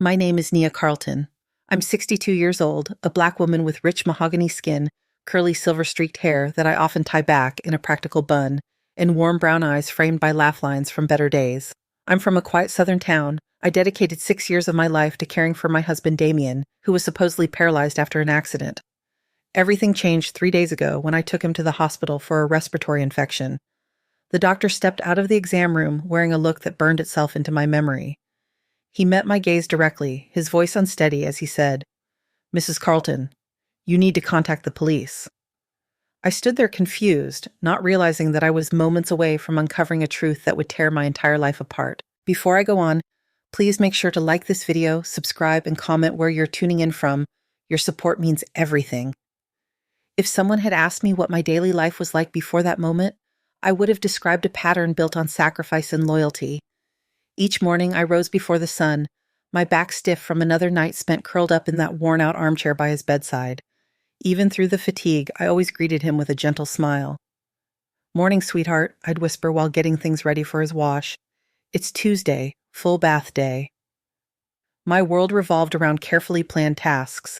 My name is Nia Carlton. I'm 62 years old, a black woman with rich mahogany skin, curly silver-streaked hair that I often tie back in a practical bun, and warm brown eyes framed by laugh lines from better days. I'm from a quiet southern town. I dedicated 6 years of my life to caring for my husband Damien, who was supposedly paralyzed after an accident. Everything changed 3 days ago when I took him to the hospital for a respiratory infection. The doctor stepped out of the exam room wearing a look that burned itself into my memory. He met my gaze directly, his voice unsteady as he said, "Mrs. Carlton, you need to contact the police." I stood there confused, not realizing that I was moments away from uncovering a truth that would tear my entire life apart. Before I go on, please make sure to like this video, subscribe, and comment where you're tuning in from. Your support means everything. If someone had asked me what my daily life was like before that moment, I would have described a pattern built on sacrifice and loyalty. Each morning I rose before the sun, my back stiff from another night spent curled up in that worn-out armchair by his bedside. Even through the fatigue, I always greeted him with a gentle smile. "Morning, sweetheart," I'd whisper while getting things ready for his wash. "It's Tuesday, full bath day." My world revolved around carefully planned tasks.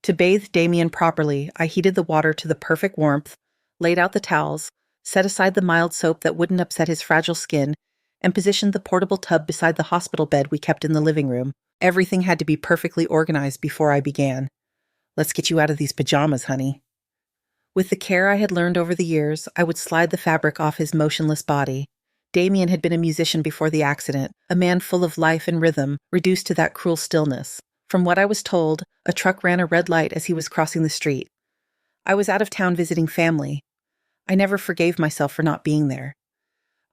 To bathe Damien properly, I heated the water to the perfect warmth, laid out the towels, set aside the mild soap that wouldn't upset his fragile skin, and positioned the portable tub beside the hospital bed we kept in the living room. Everything had to be perfectly organized before I began. "Let's get you out of these pajamas, honey." With the care I had learned over the years, I would slide the fabric off his motionless body. Damien had been a musician before the accident, a man full of life and rhythm, reduced to that cruel stillness. From what I was told, a truck ran a red light as he was crossing the street. I was out of town visiting family. I never forgave myself for not being there.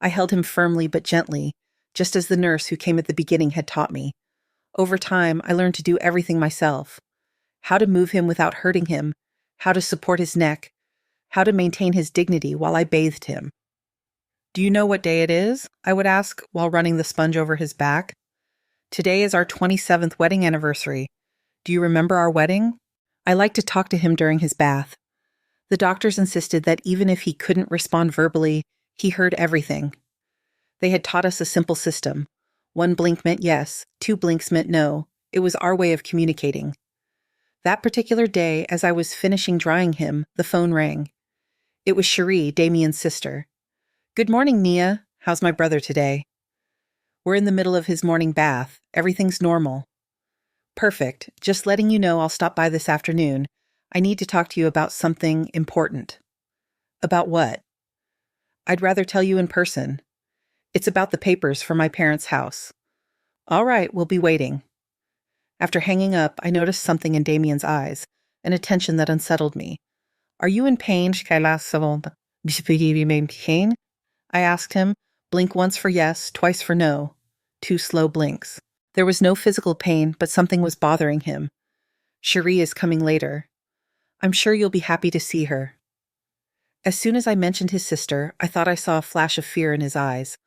I held him firmly but gently, just as the nurse who came at the beginning had taught me. Over time, I learned to do everything myself. How to move him without hurting him, how to support his neck, how to maintain his dignity while I bathed him. "Do you know what day it is?" I would ask while running the sponge over his back. "Today is our 27th wedding anniversary. Do you remember our wedding?" I liked to talk to him during his bath. The doctors insisted that even if he couldn't respond verbally, he heard everything. They had taught us a simple system. 1 blink meant yes, 2 blinks meant no. It was our way of communicating. That particular day, as I was finishing drying him, the phone rang. It was Cherie, Damien's sister. "Good morning, Nia. How's my brother today?" "We're in the middle of his morning bath. Everything's normal." "Perfect. Just letting you know I'll stop by this afternoon. I need to talk to you about something important." "About what?" "I'd rather tell you in person. It's about the papers for my parents' house." "All right, we'll be waiting." After hanging up, I noticed something in Damien's eyes, an attention that unsettled me. "Are you in pain?" I asked him. Blink once for yes, twice for no. 2 slow blinks. There was no physical pain, but something was bothering him. "Cherie is coming later. I'm sure you'll be happy to see her." As soon as I mentioned his sister, I thought I saw a flash of fear in his eyes.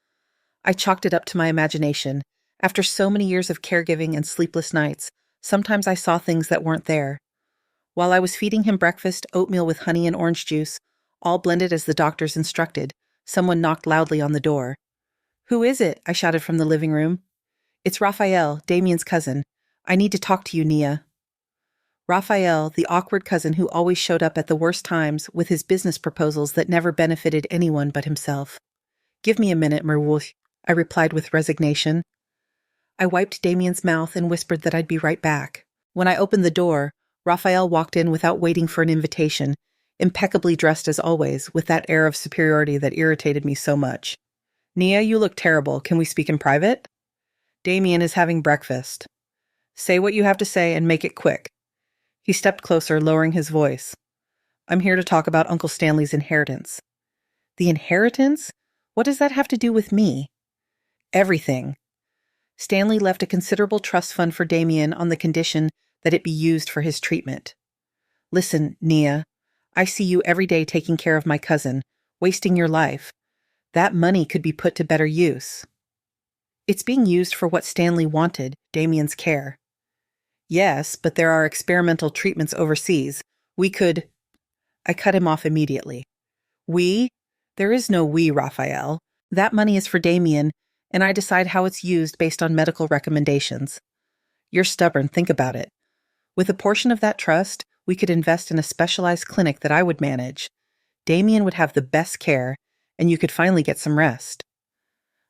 I chalked it up to my imagination. After so many years of caregiving and sleepless nights, sometimes I saw things that weren't there. While I was feeding him breakfast, oatmeal with honey and orange juice, all blended as the doctors instructed, someone knocked loudly on the door. "Who is it?" I shouted from the living room. "It's Raphael, Damien's cousin. I need to talk to you, Nia." Raphael, the awkward cousin who always showed up at the worst times with his business proposals that never benefited anyone but himself. "Give me a minute, Merwuth," I replied with resignation. I wiped Damien's mouth and whispered that I'd be right back. When I opened the door, Raphael walked in without waiting for an invitation, impeccably dressed as always, with that air of superiority that irritated me so much. "Nia, you look terrible. Can we speak in private?" "Damien is having breakfast." "Say what you have to say and make it quick." He stepped closer, lowering his voice. "I'm here to talk about Uncle Stanley's inheritance." "The inheritance? What does that have to do with me?" "Everything. Stanley left a considerable trust fund for Damien on the condition that it be used for his treatment. Listen, Nia, I see you every day taking care of my cousin, wasting your life. That money could be put to better use." "It's being used for what Stanley wanted, Damien's care." "Yes, but there are experimental treatments overseas. We could—" I cut him off immediately. "We? There is no we, Raphael. That money is for Damien, and I decide how it's used based on medical recommendations. You're stubborn, think about it. With a portion of that trust, we could invest in a specialized clinic that I would manage. Damien would have the best care, and you could finally get some rest.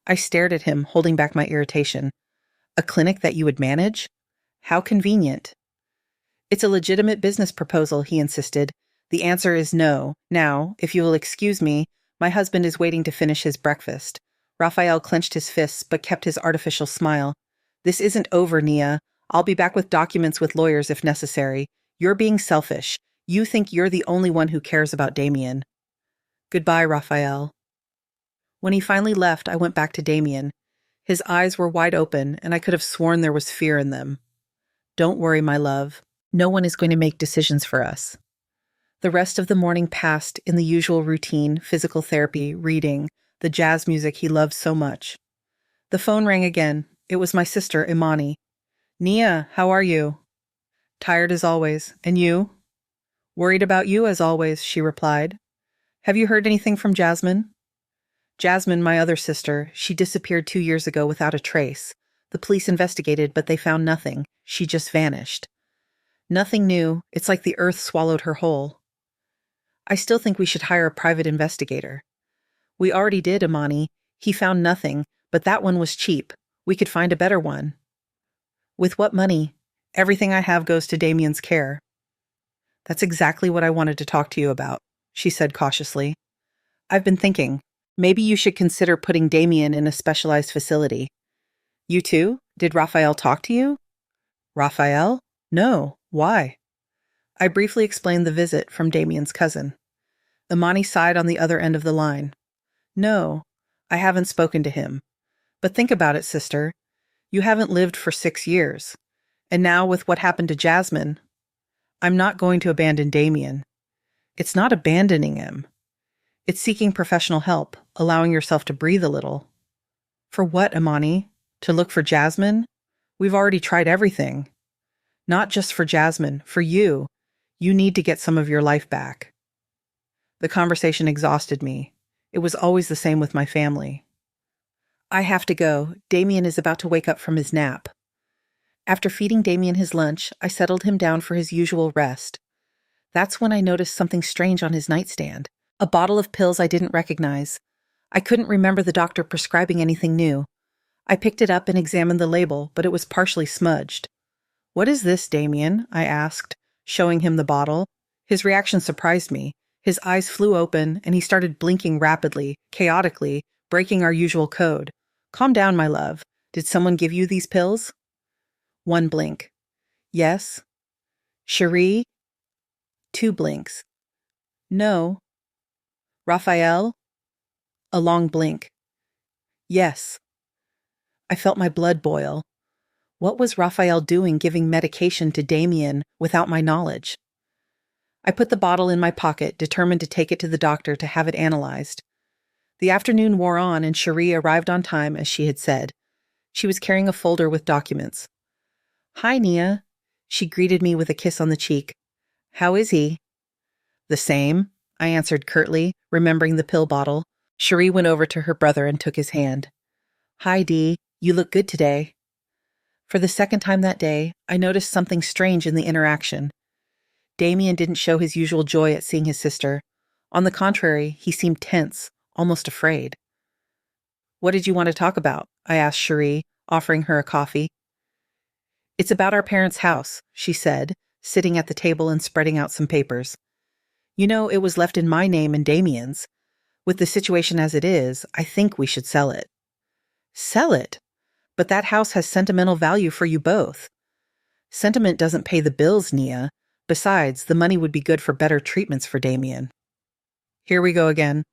I stared at him, holding back my irritation. A clinic that you would manage? How convenient. It's a legitimate business proposal, he insisted. The answer is no. Now, if you will excuse me, my husband is waiting to finish his breakfast. Raphael clenched his fists but kept his artificial smile. This isn't over, Nia. I'll be back with documents with lawyers if necessary. You're being selfish. You think you're the only one who cares about Damien. Goodbye, Raphael. When he finally left, I went back to Damien. His eyes were wide open, and I could have sworn there was fear in them. Don't worry, my love. No one is going to make decisions for us. The rest of the morning passed in the usual routine, physical therapy, reading, the jazz music he loved so much. The phone rang again. It was my sister, Imani. Nia, how are you? Tired as always. And you? Worried about you as always, she replied. Have you heard anything from Jasmine? Jasmine, my other sister, she disappeared 2 years ago without a trace. The police investigated, but they found nothing. She just vanished. Nothing new. It's like the earth swallowed her whole. I still think we should hire a private investigator. We already did, Imani. He found nothing, but that one was cheap. We could find a better one. With what money? Everything I have goes to Damien's care. That's exactly what I wanted to talk to you about, she said cautiously. I've been thinking, maybe you should consider putting Damien in a specialized facility. You too? Did Raphael talk to you? Raphael? No. Why? I briefly explained the visit from Damien's cousin. Imani sighed on the other end of the line. No, I haven't spoken to him. But think about it, sister. You haven't lived for 6 years. And now with what happened to Jasmine, I'm not going to abandon Damien. It's not abandoning him. It's seeking professional help, allowing yourself to breathe a little. For what, Imani? To look for Jasmine? We've already tried everything. Not just for Jasmine, for you. You need to get some of your life back. The conversation exhausted me. It was always the same with my family. I have to go. Damien is about to wake up from his nap. After feeding Damien his lunch, I settled him down for his usual rest. That's when I noticed something strange on his nightstand. A bottle of pills I didn't recognize. I couldn't remember the doctor prescribing anything new. I picked it up and examined the label, but it was partially smudged. What is this, Damien? I asked, showing him the bottle. His reaction surprised me. His eyes flew open, and he started blinking rapidly, chaotically, breaking our usual code. Calm down, my love. Did someone give you these pills? One blink. Yes. Cherie? 2 blinks. No. Raphael? A long blink. Yes. I felt my blood boil. What was Raphael doing giving medication to Damien without my knowledge? I put the bottle in my pocket, determined to take it to the doctor to have it analyzed. The afternoon wore on, and Cherie arrived on time, as she had said. She was carrying a folder with documents. Hi, Nia. She greeted me with a kiss on the cheek. How is he? The same, I answered curtly, remembering the pill bottle. Cherie went over to her brother and took his hand. Hi, Dee. You look good today. For the second time that day, I noticed something strange in the interaction. Damien didn't show his usual joy at seeing his sister. On the contrary, he seemed tense, almost afraid. What did you want to talk about? I asked Cherie, offering her a coffee. It's about our parents' house, she said, sitting at the table and spreading out some papers. You know, it was left in my name and Damien's. With the situation as it is, I think we should sell it. Sell it? But that house has sentimental value for you both. Sentiment doesn't pay the bills, Nia. Besides, the money would be good for better treatments for Damien. Here we go again.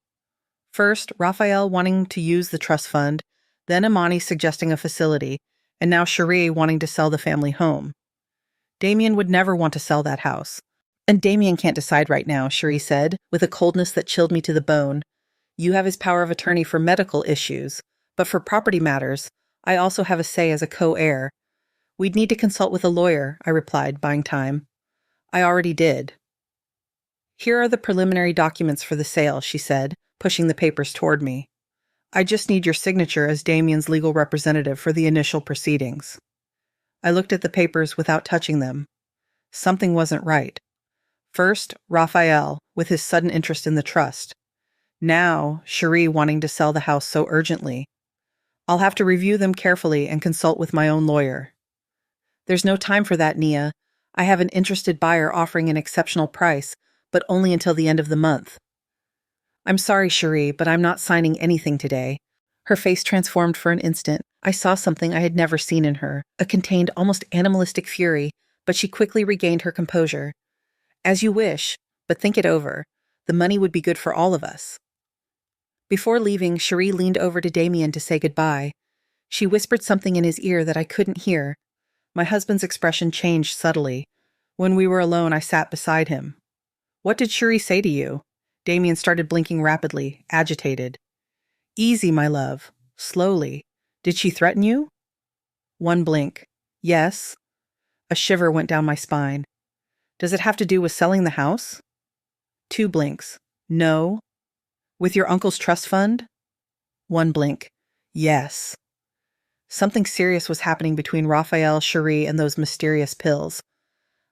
First, Raphael wanting to use the trust fund, then Imani suggesting a facility, and now Cherie wanting to sell the family home. Damien would never want to sell that house. And Damien can't decide right now, Cherie said, with a coldness that chilled me to the bone. You have his power of attorney for medical issues, but for property matters, I also have a say as a co-heir. We'd need to consult with a lawyer, I replied, buying time. I already did. Here are the preliminary documents for the sale, she said, pushing the papers toward me. I just need your signature as Damien's legal representative for the initial proceedings. I looked at the papers without touching them. Something wasn't right. First, Raphael, with his sudden interest in the trust. Now, Cherie wanting to sell the house so urgently. I'll have to review them carefully and consult with my own lawyer. There's no time for that, Nia. I have an interested buyer offering an exceptional price, but only until the end of the month. I'm sorry, Cherie, but I'm not signing anything today. Her face transformed for an instant. I saw something I had never seen in her, a contained, almost animalistic fury, but she quickly regained her composure. As you wish, but think it over. The money would be good for all of us. Before leaving, Cherie leaned over to Damien to say goodbye. She whispered something in his ear that I couldn't hear. My husband's expression changed subtly. When we were alone, I sat beside him. What did Cherie say to you? Damien started blinking rapidly, agitated. Easy, my love. Slowly. Did she threaten you? One blink. Yes. A shiver went down my spine. Does it have to do with selling the house? Two blinks. No. With your uncle's trust fund? One blink. Yes. Something serious was happening between Raphael, Cherie, and those mysterious pills.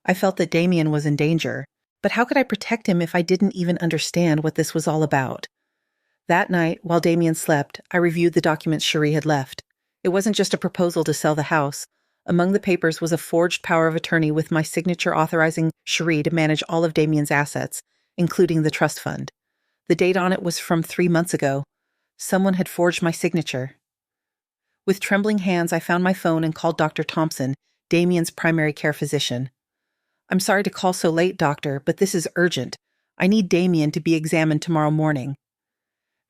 I felt that Damien was in danger, but how could I protect him if I didn't even understand what this was all about? That night, while Damien slept, I reviewed the documents Cherie had left. It wasn't just a proposal to sell the house. Among the papers was a forged power of attorney with my signature authorizing Cherie to manage all of Damien's assets, including the trust fund. The date on it was from 3 months ago. Someone had forged my signature. With trembling hands, I found my phone and called Dr. Thompson, Damien's primary care physician. I'm sorry to call so late, doctor, but this is urgent. I need Damien to be examined tomorrow morning.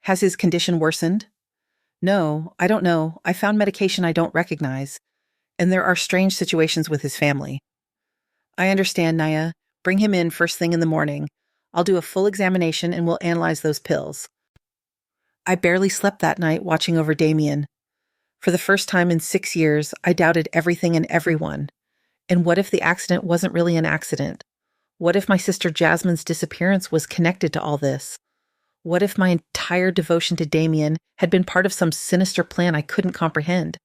Has his condition worsened? No, I don't know. I found medication I don't recognize. And there are strange situations with his family. I understand, Nia. Bring him in first thing in the morning. I'll do a full examination and we'll analyze those pills. I barely slept that night watching over Damien. For the first time in 6 years, I doubted everything and everyone. And what if the accident wasn't really an accident? What if my sister Jasmine's disappearance was connected to all this? What if my entire devotion to Damien had been part of some sinister plan I couldn't comprehend?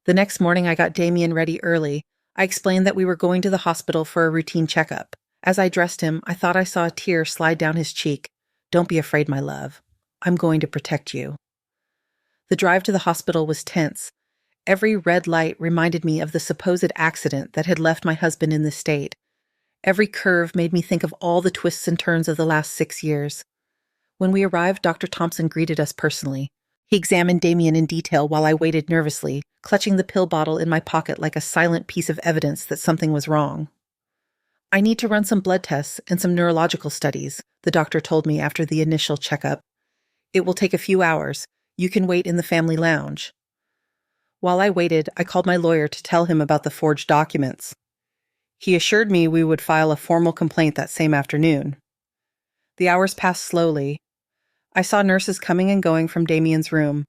The next morning, I got Damien ready early. I explained that we were going to the hospital for a routine checkup. As I dressed him, I thought I saw a tear slide down his cheek. Don't be afraid, my love. I'm going to protect you. The drive to the hospital was tense. Every red light reminded me of the supposed accident that had left my husband in this state. Every curve made me think of all the twists and turns of the last 6 years. When we arrived, Dr. Thompson greeted us personally. He examined Damien in detail while I waited nervously, clutching the pill bottle in my pocket like a silent piece of evidence that something was wrong. I need to run some blood tests and some neurological studies, the doctor told me after the initial checkup. It will take a few hours. You can wait in the family lounge. While I waited, I called my lawyer to tell him about the forged documents. He assured me we would file a formal complaint that same afternoon. The hours passed slowly. I saw nurses coming and going from Damien's room.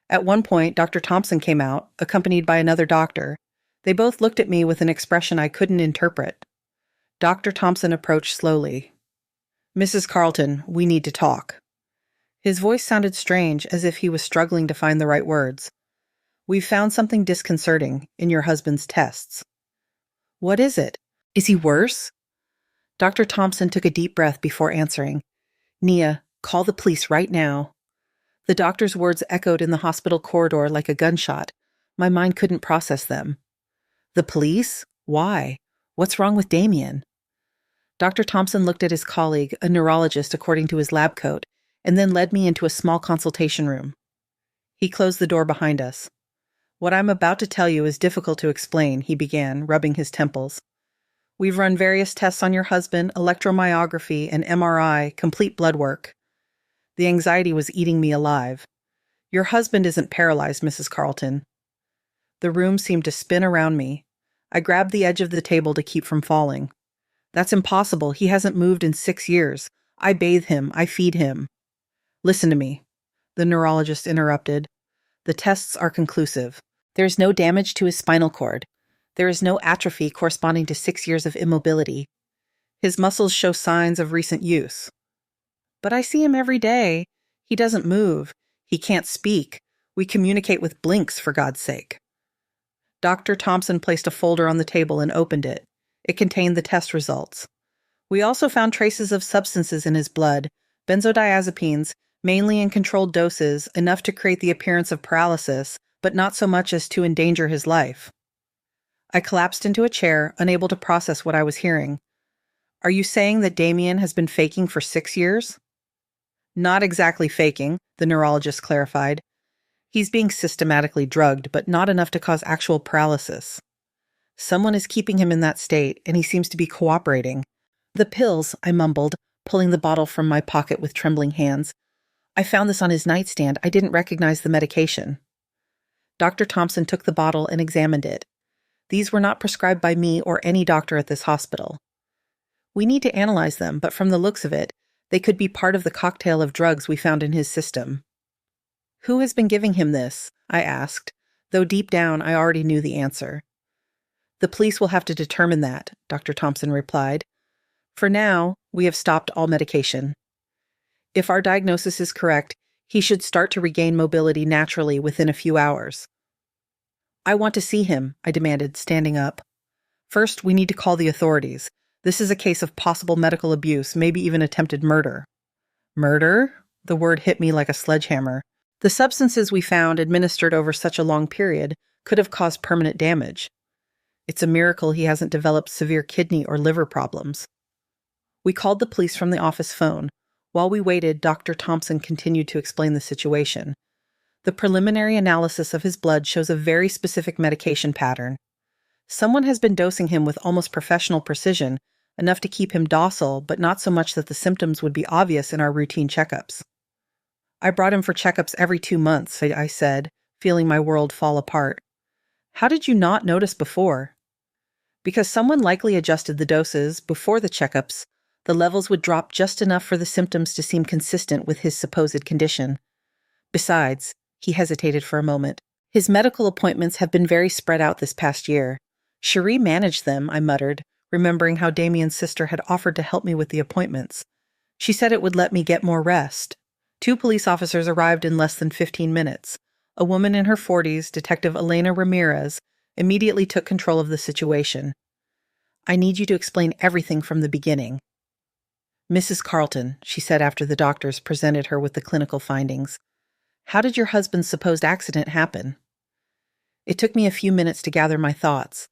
At one point, Dr. Thompson came out, accompanied by another doctor. They both looked at me with an expression I couldn't interpret. Dr. Thompson approached slowly. Mrs. Carlton, we need to talk. His voice sounded strange, as if he was struggling to find the right words. We've found something disconcerting in your husband's tests. What is it? Is he worse? Dr. Thompson took a deep breath before answering. Nia, call the police right now. The doctor's words echoed in the hospital corridor like a gunshot. My mind couldn't process them. The police? Why? What's wrong with Damien? Dr. Thompson looked at his colleague, a neurologist according to his lab coat, and then led me into a small consultation room. He closed the door behind us. What I'm about to tell you is difficult to explain, he began, rubbing his temples. We've run various tests on your husband, electromyography, and MRI, complete blood work. The anxiety was eating me alive. Your husband isn't paralyzed, Mrs. Carlton. The room seemed to spin around me. I grabbed the edge of the table to keep from falling. That's impossible. He hasn't moved in 6 years. I bathe him. I feed him. Listen to me, the neurologist interrupted. The tests are conclusive. There is no damage to his spinal cord. There is no atrophy corresponding to 6 years of immobility. His muscles show signs of recent use. But I see him every day. He doesn't move. He can't speak. We communicate with blinks, for God's sake. Dr. Thompson placed a folder on the table and opened it. It contained the test results. We also found traces of substances in his blood, benzodiazepines, mainly in controlled doses, enough to create the appearance of paralysis, but not so much as to endanger his life. I collapsed into a chair, unable to process what I was hearing. Are you saying that Damien has been faking for 6 years? Not exactly faking, the neurologist clarified. He's being systematically drugged, but not enough to cause actual paralysis. Someone is keeping him in that state, and he seems to be cooperating. The pills, I mumbled, pulling the bottle from my pocket with trembling hands. I found this on his nightstand. I didn't recognize the medication. Dr. Thompson took the bottle and examined it. These were not prescribed by me or any doctor at this hospital. We need to analyze them, but from the looks of it, they could be part of the cocktail of drugs we found in his system. Who has been giving him this? I asked, though deep down I already knew the answer. The police will have to determine that, Dr. Thompson replied. For now, we have stopped all medication. If our diagnosis is correct, he should start to regain mobility naturally within a few hours. I want to see him, I demanded, standing up. First, we need to call the authorities. This is a case of possible medical abuse, maybe even attempted murder. Murder? The word hit me like a sledgehammer. The substances we found administered over such a long period could have caused permanent damage. It's a miracle he hasn't developed severe kidney or liver problems. We called the police from the office phone. While we waited, Dr. Thompson continued to explain the situation. The preliminary analysis of his blood shows a very specific medication pattern. Someone has been dosing him with almost professional precision, enough to keep him docile, but not so much that the symptoms would be obvious in our routine checkups. I brought him for checkups every 2 months, I said, feeling my world fall apart. How did you not notice before? Because someone likely adjusted the doses before the checkups. The levels would drop just enough for the symptoms to seem consistent with his supposed condition. Besides, he hesitated for a moment. His medical appointments have been very spread out this past year. Cherie managed them, I muttered, remembering how Damien's sister had offered to help me with the appointments. She said it would let me get more rest. 2 police officers arrived in less than 15 minutes. A woman in her 40s, Detective Elena Ramirez, immediately took control of the situation. I need you to explain everything from the beginning. Mrs. Carlton, she said after the doctors presented her with the clinical findings. How did your husband's supposed accident happen? It took me a few minutes to gather my thoughts.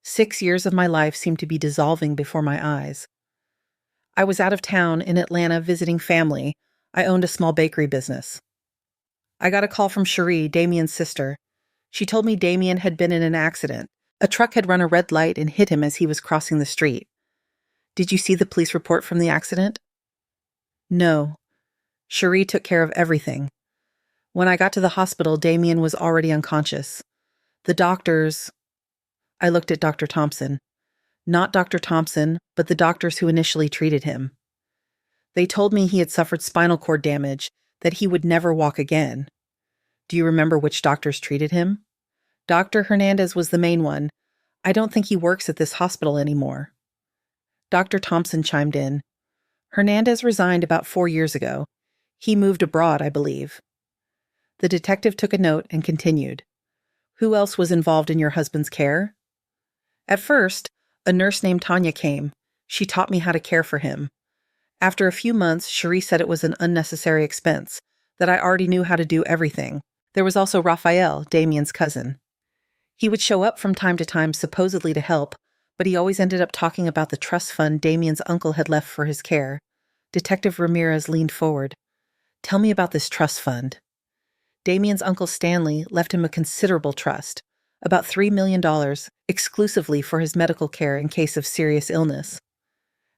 6 years of my life seemed to be dissolving before my eyes. I was out of town in Atlanta visiting family. I owned a small bakery business. I got a call from Cherie, Damien's sister. She told me Damien had been in an accident. A truck had run a red light and hit him as he was crossing the street. Did you see the police report from the accident? No. Cherie took care of everything. When I got to the hospital, Damien was already unconscious. The doctors... I looked at Dr. Thompson. Not Dr. Thompson, but the doctors who initially treated him. They told me he had suffered spinal cord damage, that he would never walk again. Do you remember which doctors treated him? Dr. Hernandez was the main one. I don't think he works at this hospital anymore. Dr. Thompson chimed in. Hernandez resigned about 4 years ago. He moved abroad, I believe. The detective took a note and continued. Who else was involved in your husband's care? At first, a nurse named Tanya came. She taught me how to care for him. After a few months, Cherie said it was an unnecessary expense, that I already knew how to do everything. There was also Raphael, Damien's cousin. He would show up from time to time supposedly to help, but he always ended up talking about the trust fund Damien's uncle had left for his care. Detective Ramirez leaned forward. Tell me about this trust fund. Damien's uncle Stanley left him a considerable trust, about $3 million, exclusively for his medical care in case of serious illness.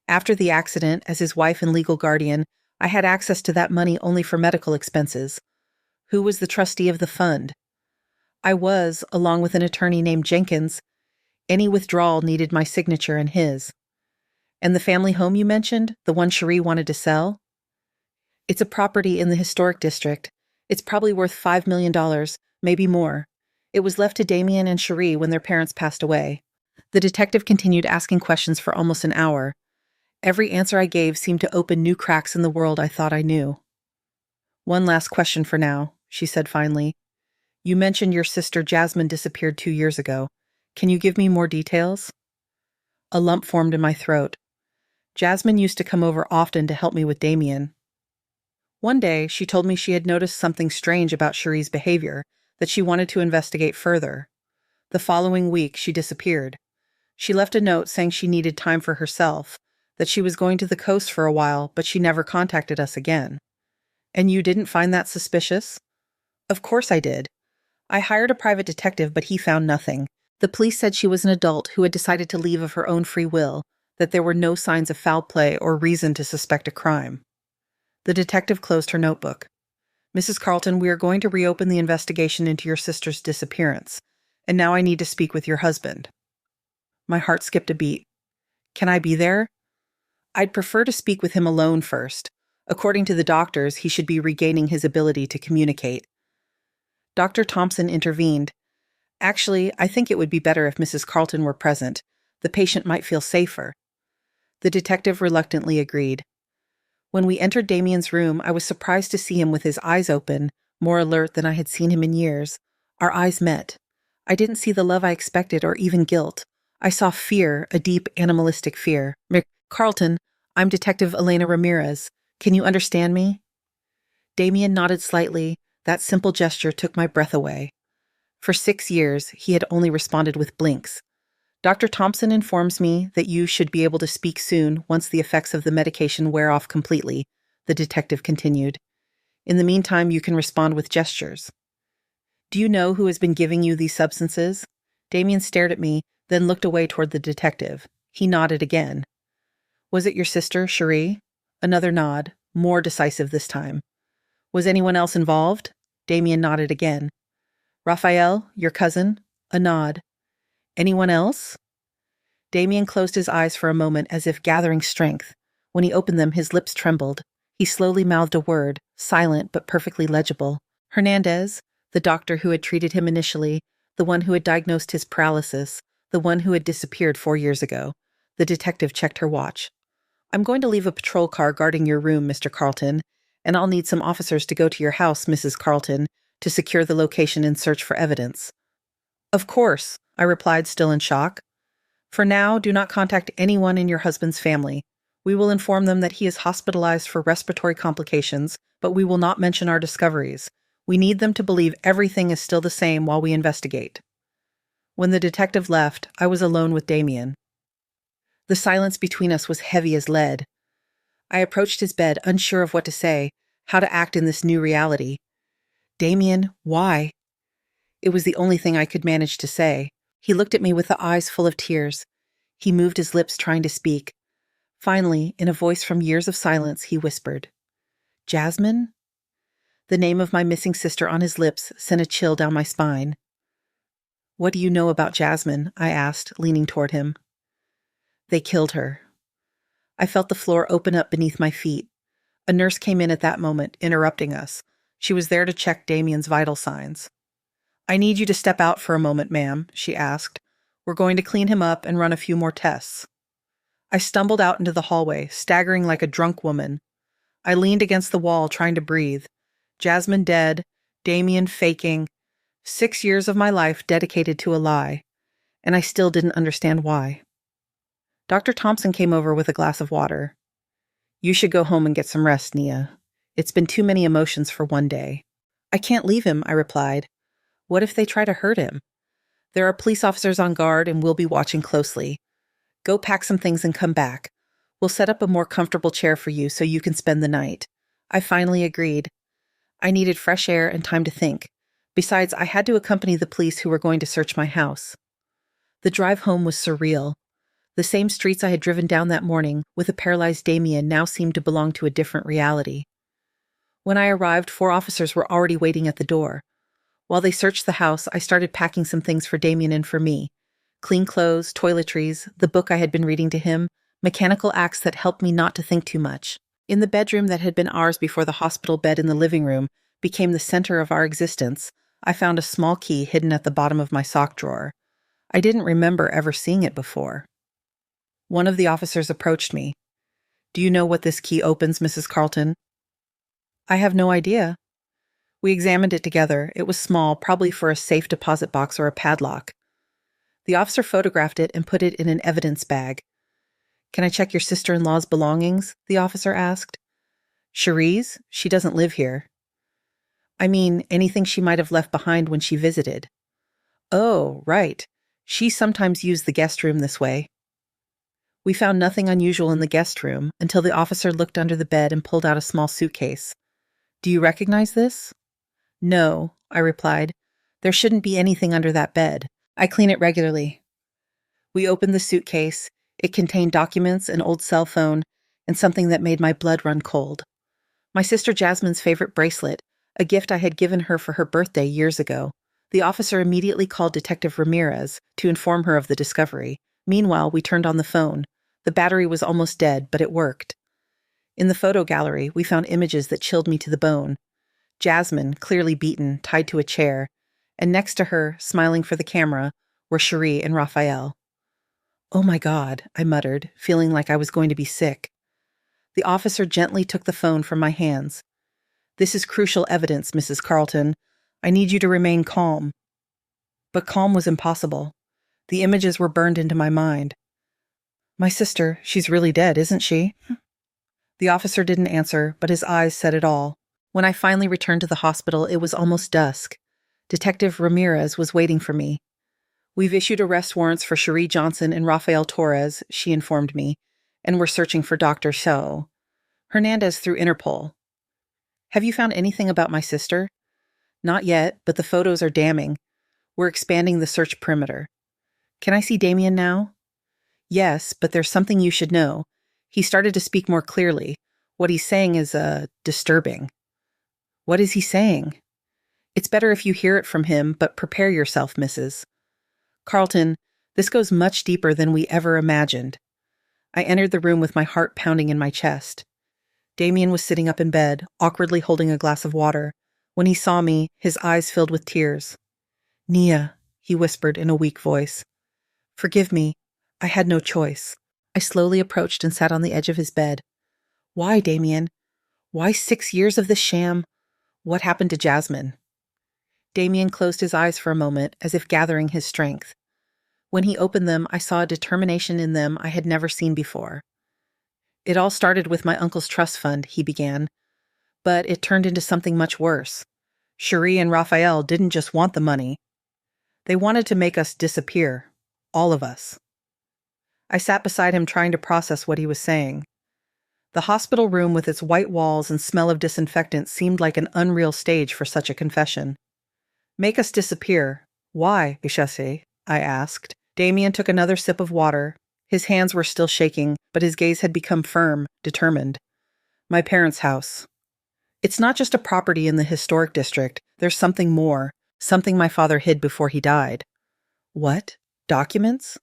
After the accident, as his wife and legal guardian, I had access to that money only for medical expenses. Who was the trustee of the fund? I was, along with an attorney named Jenkins. Any withdrawal needed my signature and his. And the family home you mentioned, the one Cherie wanted to sell? It's a property in the historic district. It's probably worth $5 million, maybe more. It was left to Damien and Cherie when their parents passed away. The detective continued asking questions for almost an hour. Every answer I gave seemed to open new cracks in the world I thought I knew. One last question for now, she said finally. You mentioned your sister Jasmine disappeared 2 years ago. Can you give me more details? A lump formed in my throat. Jasmine used to come over often to help me with Damien. One day, she told me she had noticed something strange about Cherie's behavior, that she wanted to investigate further. The following week, she disappeared. She left a note saying she needed time for herself, that she was going to the coast for a while, but she never contacted us again. And you didn't find that suspicious? Of course I did. I hired a private detective, but he found nothing. The police said she was an adult who had decided to leave of her own free will, that there were no signs of foul play or reason to suspect a crime. The detective closed her notebook. Mrs. Carlton, we are going to reopen the investigation into your sister's disappearance, and now I need to speak with your husband. My heart skipped a beat. Can I be there? I'd prefer to speak with him alone first. According to the doctors, he should be regaining his ability to communicate. Dr. Thompson intervened. Actually, I think it would be better if Mrs. Carlton were present. The patient might feel safer. The detective reluctantly agreed. When we entered Damien's room, I was surprised to see him with his eyes open, more alert than I had seen him in years. Our eyes met. I didn't see the love I expected or even guilt. I saw fear, a deep, animalistic fear. Carlton, I'm Detective Elena Ramirez. Can you understand me? Damien nodded slightly. That simple gesture took my breath away. For 6 years, he had only responded with blinks. Dr. Thompson informs me that you should be able to speak soon once the effects of the medication wear off completely, the detective continued. In the meantime, you can respond with gestures. Do you know who has been giving you these substances? Damien stared at me, then looked away toward the detective. He nodded again. Was it your sister, Cherie? Another nod, more decisive this time. Was anyone else involved? Damien nodded again. Raphael, your cousin? A nod. Anyone else? Damien closed his eyes for a moment as if gathering strength. When he opened them, his lips trembled. He slowly mouthed a word, silent but perfectly legible. Hernandez, the doctor who had treated him initially, the one who had diagnosed his paralysis, the one who had disappeared 4 years ago. The detective checked her watch. I'm going to leave a patrol car guarding your room, Mr. Carlton, and I'll need some officers to go to your house, Mrs. Carlton, to secure the location and search for evidence. Of course, I replied, still in shock. For now, do not contact anyone in your husband's family. We will inform them that he is hospitalized for respiratory complications, but we will not mention our discoveries. We need them to believe everything is still the same while we investigate. When the detective left, I was alone with Damien. The silence between us was heavy as lead. I approached his bed, unsure of what to say, how to act in this new reality. Damien, why? It was the only thing I could manage to say. He looked at me with the eyes full of tears. He moved his lips trying to speak. Finally, in a voice from years of silence, he whispered, Jasmine? The name of my missing sister on his lips sent a chill down my spine. What do you know about Jasmine? I asked, leaning toward him. They killed her. I felt the floor open up beneath my feet. A nurse came in at that moment, interrupting us. She was there to check Damien's vital signs. I need you to step out for a moment, ma'am, she asked. We're going to clean him up and run a few more tests. I stumbled out into the hallway, staggering like a drunk woman. I leaned against the wall, trying to breathe. Jasmine dead, Damien faking. 6 years of my life dedicated to a lie. And I still didn't understand why. Dr. Thompson came over with a glass of water. You should go home and get some rest, Nia. It's been too many emotions for one day. I can't leave him, I replied. What if they try to hurt him? There are police officers on guard and we'll be watching closely. Go pack some things and come back. We'll set up a more comfortable chair for you so you can spend the night. I finally agreed. I needed fresh air and time to think. Besides, I had to accompany the police who were going to search my house. The drive home was surreal. The same streets I had driven down that morning, with a paralyzed Damien, now seemed to belong to a different reality. When I arrived, 4 officers were already waiting at the door. While they searched the house, I started packing some things for Damien and for me. Clean clothes, toiletries, the book I had been reading to him, mechanical acts that helped me not to think too much. In the bedroom that had been ours before the hospital bed in the living room became the center of our existence, I found a small key hidden at the bottom of my sock drawer. I didn't remember ever seeing it before. One of the officers approached me. Do you know what this key opens, Mrs. Carlton? I have no idea. We examined it together. It was small, probably for a safe deposit box or a padlock. The officer photographed it and put it in an evidence bag. "Can I check your sister-in-law's belongings?" the officer asked. "Cherie's? She doesn't live here." "I mean, anything she might have left behind when she visited." "Oh, right. She sometimes used the guest room this way." We found nothing unusual in the guest room until the officer looked under the bed and pulled out a small suitcase. "Do you recognize this?" "No," I replied. "There shouldn't be anything under that bed. I clean it regularly." We opened the suitcase. It contained documents, an old cell phone, and something that made my blood run cold. My sister Jasmine's favorite bracelet, a gift I had given her for her birthday years ago. The officer immediately called Detective Ramirez to inform her of the discovery. Meanwhile, we turned on the phone. The battery was almost dead, but it worked. In the photo gallery, we found images that chilled me to the bone. Jasmine, clearly beaten, tied to a chair, and next to her, smiling for the camera, were Cherie and Raphael. "Oh my God," I muttered, feeling like I was going to be sick. The officer gently took the phone from my hands. "This is crucial evidence, Mrs. Carlton. I need you to remain calm." But calm was impossible. The images were burned into my mind. "My sister, she's really dead, isn't she?" The officer didn't answer, but his eyes said it all. When I finally returned to the hospital, it was almost dusk. Detective Ramirez was waiting for me. "We've issued arrest warrants for Cherie Johnson and Rafael Torres," she informed me, "and we're searching for Dr. So Hernandez through Interpol." "Have you found anything about my sister?" "Not yet, but the photos are damning. We're expanding the search perimeter." "Can I see Damien now?" "Yes, but there's something you should know. He started to speak more clearly. What he's saying is, disturbing." "What is he saying?" "It's better if you hear it from him, but prepare yourself, Mrs. Carlton. This goes much deeper than we ever imagined." I entered the room with my heart pounding in my chest. Damien was sitting up in bed, awkwardly holding a glass of water. When he saw me, his eyes filled with tears. "Nia," he whispered in a weak voice. "Forgive me. I had no choice." I slowly approached and sat on the edge of his bed. "Why, Damien? Why 6 years of this sham? What happened to Jasmine?" Damien closed his eyes for a moment, as if gathering his strength. When he opened them, I saw a determination in them I had never seen before. "It all started with my uncle's trust fund," he began. "But it turned into something much worse. Cherie and Raphael didn't just want the money. They wanted to make us disappear. All of us." I sat beside him trying to process what he was saying. The hospital room with its white walls and smell of disinfectant seemed like an unreal stage for such a confession. "Make us disappear. Why, Chassé?" I asked. Damien took another sip of water. His hands were still shaking, but his gaze had become firm, determined. "My parents' house. It's not just a property in the historic district. There's something more, something my father hid before he died." "What? Documents?"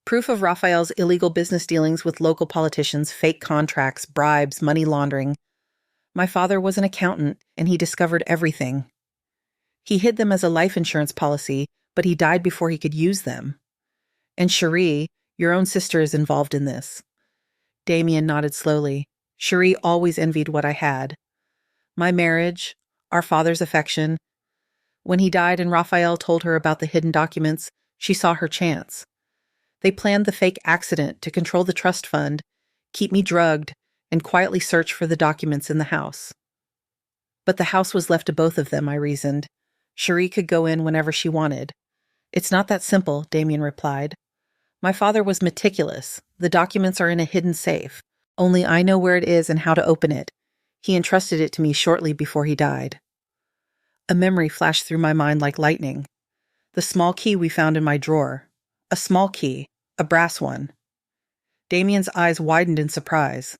"Proof of Raphael's illegal business dealings with local politicians, fake contracts, bribes, money laundering. My father was an accountant, and he discovered everything. He hid them as a life insurance policy, but he died before he could use them. And Cherie, your own sister, is involved in this." Damien nodded slowly. "Cherie always envied what I had. My marriage, our father's affection. When he died and Raphael told her about the hidden documents, she saw her chance. They planned the fake accident to control the trust fund, keep me drugged, and quietly search for the documents in the house. But the house was left to both of them, I reasoned. Cherie could go in whenever she wanted." "It's not that simple," Damien replied. "My father was meticulous. The documents are in a hidden safe. Only I know where it is and how to open it. He entrusted it to me shortly before he died." A memory flashed through my mind like lightning. The small key we found in my drawer. A small key, a brass one. Damien's eyes widened in surprise.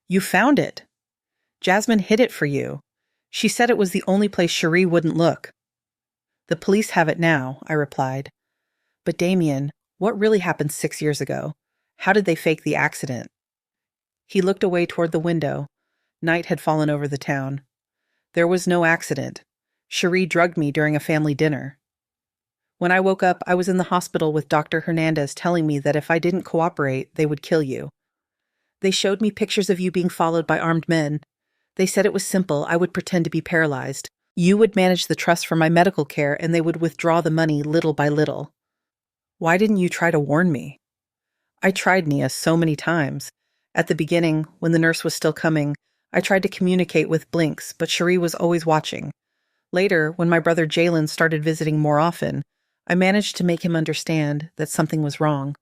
"You found it! Jasmine hid it for you. She said it was the only place Cherie wouldn't look." "The police have it now," I replied. "But Damien, what really happened 6 years ago? How did they fake the accident?" He looked away toward the window. Night had fallen over the town. "There was no accident. Cherie drugged me during a family dinner. When I woke up, I was in the hospital with Dr. Hernandez telling me that if I didn't cooperate, they would kill you. They showed me pictures of you being followed by armed men. They said it was simple. I would pretend to be paralyzed. You would manage the trust for my medical care and they would withdraw the money little by little. Why didn't you try to warn me? I tried, Nia, so many times. At the beginning, when the nurse was still coming, I tried to communicate with blinks, but Cherie was always watching. Later, when my brother Jalen started visiting more often, I managed to make him understand that something was wrong.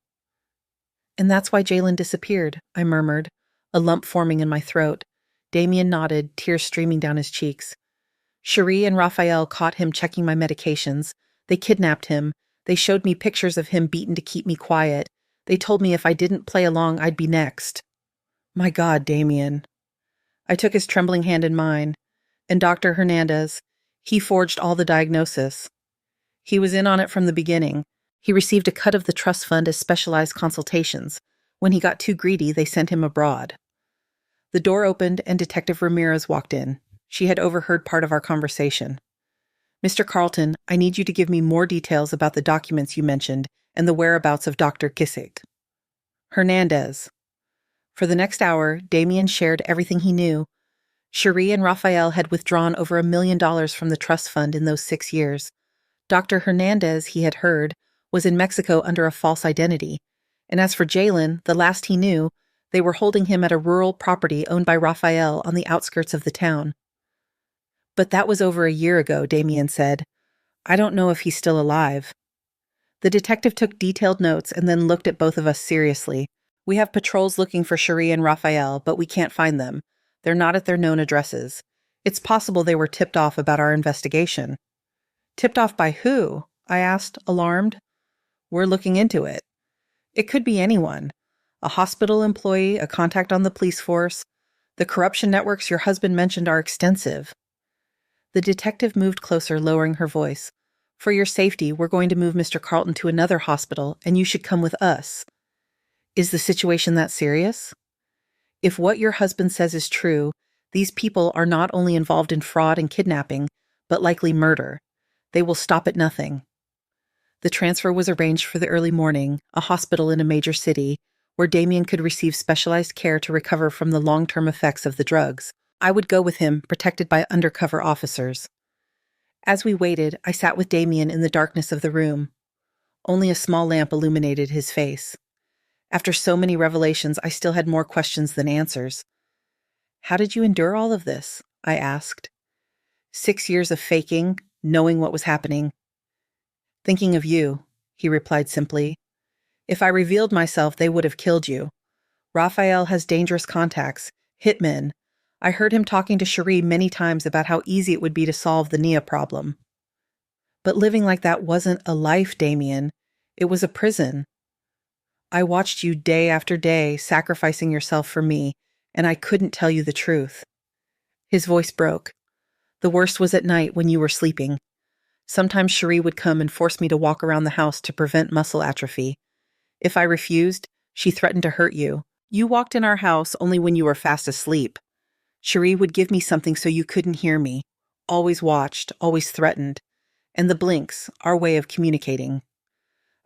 And that's why Jalen disappeared, I murmured, a lump forming in my throat. Damien nodded, tears streaming down his cheeks. Cherie and Raphael caught him checking my medications. They kidnapped him. They showed me pictures of him beaten to keep me quiet. They told me if I didn't play along, I'd be next. My God, Damien. I took his trembling hand in mine. And Dr. Hernandez, he forged all the diagnosis. He was in on it from the beginning. He received a cut of the trust fund as specialized consultations. When he got too greedy, they sent him abroad. The door opened and Detective Ramirez walked in. She had overheard part of our conversation. Mr. Carlton, I need you to give me more details about the documents you mentioned and the whereabouts of Dr. Kissick. Hernandez. For the next hour, Damien shared everything he knew. Cherie and Raphael had withdrawn over $1 million from the trust fund in those 6 years. Dr. Hernandez, he had heard, was in Mexico under a false identity. And as for Jalen, the last he knew, they were holding him at a rural property owned by Raphael on the outskirts of the town. But that was over a year ago, Damien said. I don't know if he's still alive. The detective took detailed notes and then looked at both of us seriously. We have patrols looking for Cherie and Raphael, but we can't find them. They're not at their known addresses. It's possible they were tipped off about our investigation. Tipped off by who? I asked, alarmed. We're looking into it. It could be anyone. A hospital employee, a contact on the police force. The corruption networks your husband mentioned are extensive. The detective moved closer, lowering her voice. For your safety, we're going to move Mr. Carlton to another hospital, and you should come with us. Is the situation that serious? If what your husband says is true, these people are not only involved in fraud and kidnapping, but likely murder. They will stop at nothing. The transfer was arranged for the early morning, a hospital in a major city, where Damien could receive specialized care to recover from the long-term effects of the drugs. I would go with him, protected by undercover officers. As we waited, I sat with Damien in the darkness of the room. Only a small lamp illuminated his face. After so many revelations, I still had more questions than answers. How did you endure all of this? I asked. 6 years of faking, knowing what was happening. Thinking of you, he replied simply. If I revealed myself, they would have killed you. Raphael has dangerous contacts, hitmen. I heard him talking to Cherie many times about how easy it would be to solve the Nia problem. But living like that wasn't a life, Damien. It was a prison. I watched you day after day sacrificing yourself for me, and I couldn't tell you the truth. His voice broke. The worst was at night when you were sleeping. Sometimes Cherie would come and force me to walk around the house to prevent muscle atrophy. If I refused, she threatened to hurt you. You walked in our house only when you were fast asleep. Cherie would give me something so you couldn't hear me. Always watched, always threatened. And the blinks, our way of communicating.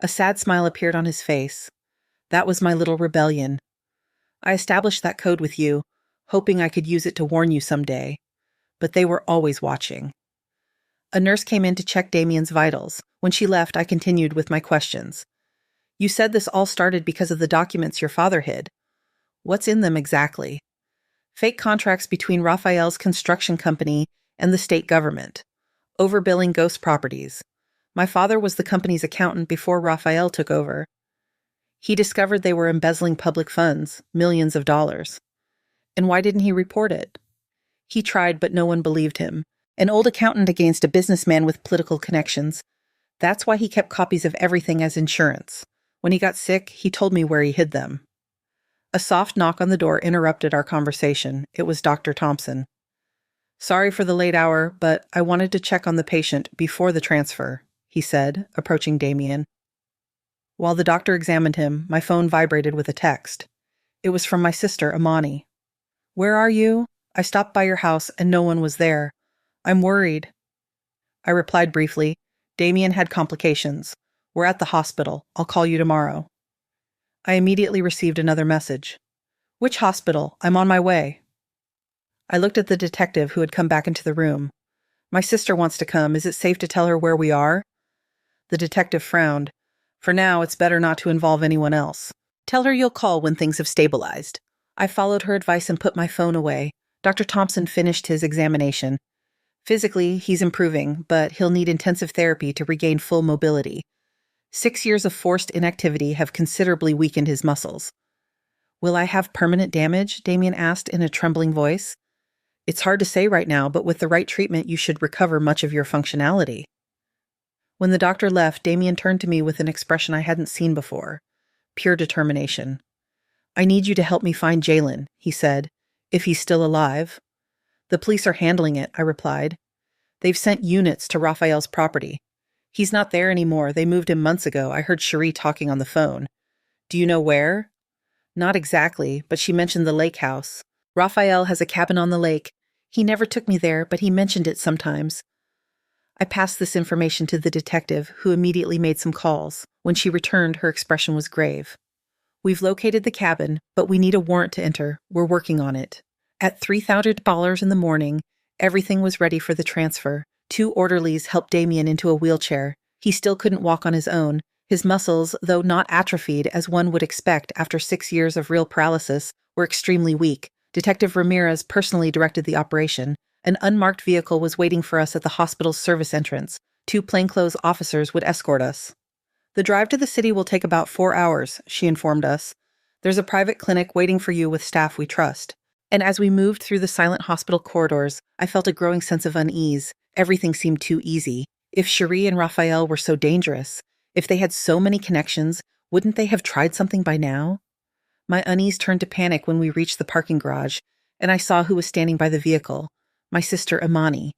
A sad smile appeared on his face. That was my little rebellion. I established that code with you, hoping I could use it to warn you someday. But they were always watching. A nurse came in to check Damien's vitals. When she left, I continued with my questions. You said this all started because of the documents your father hid. What's in them exactly? Fake contracts between Raphael's construction company and the state government. Overbilling ghost properties. My father was the company's accountant before Raphael took over. He discovered they were embezzling public funds, millions of dollars. And why didn't he report it? He tried, but no one believed him. An old accountant against a businessman with political connections. That's why he kept copies of everything as insurance. When he got sick, he told me where he hid them. A soft knock on the door interrupted our conversation. It was Dr. Thompson. Sorry for the late hour, but I wanted to check on the patient before the transfer, he said, approaching Damien. While the doctor examined him, my phone vibrated with a text. It was from my sister, Amani. Where are you? I stopped by your house and no one was there. I'm worried. I replied briefly. Damien had complications. We're at the hospital. I'll call you tomorrow. I immediately received another message. Which hospital? I'm on my way. I looked at the detective who had come back into the room. My sister wants to come. Is it safe to tell her where we are? The detective frowned. For now, it's better not to involve anyone else. Tell her you'll call when things have stabilized. I followed her advice and put my phone away. Dr. Thompson finished his examination. Physically, he's improving, but he'll need intensive therapy to regain full mobility. 6 years of forced inactivity have considerably weakened his muscles. Will I have permanent damage? Damien asked in a trembling voice. It's hard to say right now, but with the right treatment, you should recover much of your functionality. When the doctor left, Damien turned to me with an expression I hadn't seen before. Pure determination. I need you to help me find Jalen, he said, if he's still alive. The police are handling it, I replied. They've sent units to Raphael's property. He's not there anymore. They moved him months ago. I heard Cherie talking on the phone. Do you know where? Not exactly, but she mentioned the lake house. Raphael has a cabin on the lake. He never took me there, but he mentioned it sometimes. I passed this information to the detective, who immediately made some calls. When she returned, her expression was grave. We've located the cabin, but we need a warrant to enter. We're working on it. At $3,000 in the morning, everything was ready for the transfer. 2 orderlies helped Damien into a wheelchair. He still couldn't walk on his own. His muscles, though not atrophied as one would expect after 6 years of real paralysis, were extremely weak. Detective Ramirez personally directed the operation. An unmarked vehicle was waiting for us at the hospital's service entrance. 2 plainclothes officers would escort us. The drive to the city will take about 4 hours, she informed us. There's a private clinic waiting for you with staff we trust. And as we moved through the silent hospital corridors, I felt a growing sense of unease. Everything seemed too easy. If Cherie and Raphael were so dangerous, if they had so many connections, wouldn't they have tried something by now? My unease turned to panic when we reached the parking garage, and I saw who was standing by the vehicle. My sister Imani.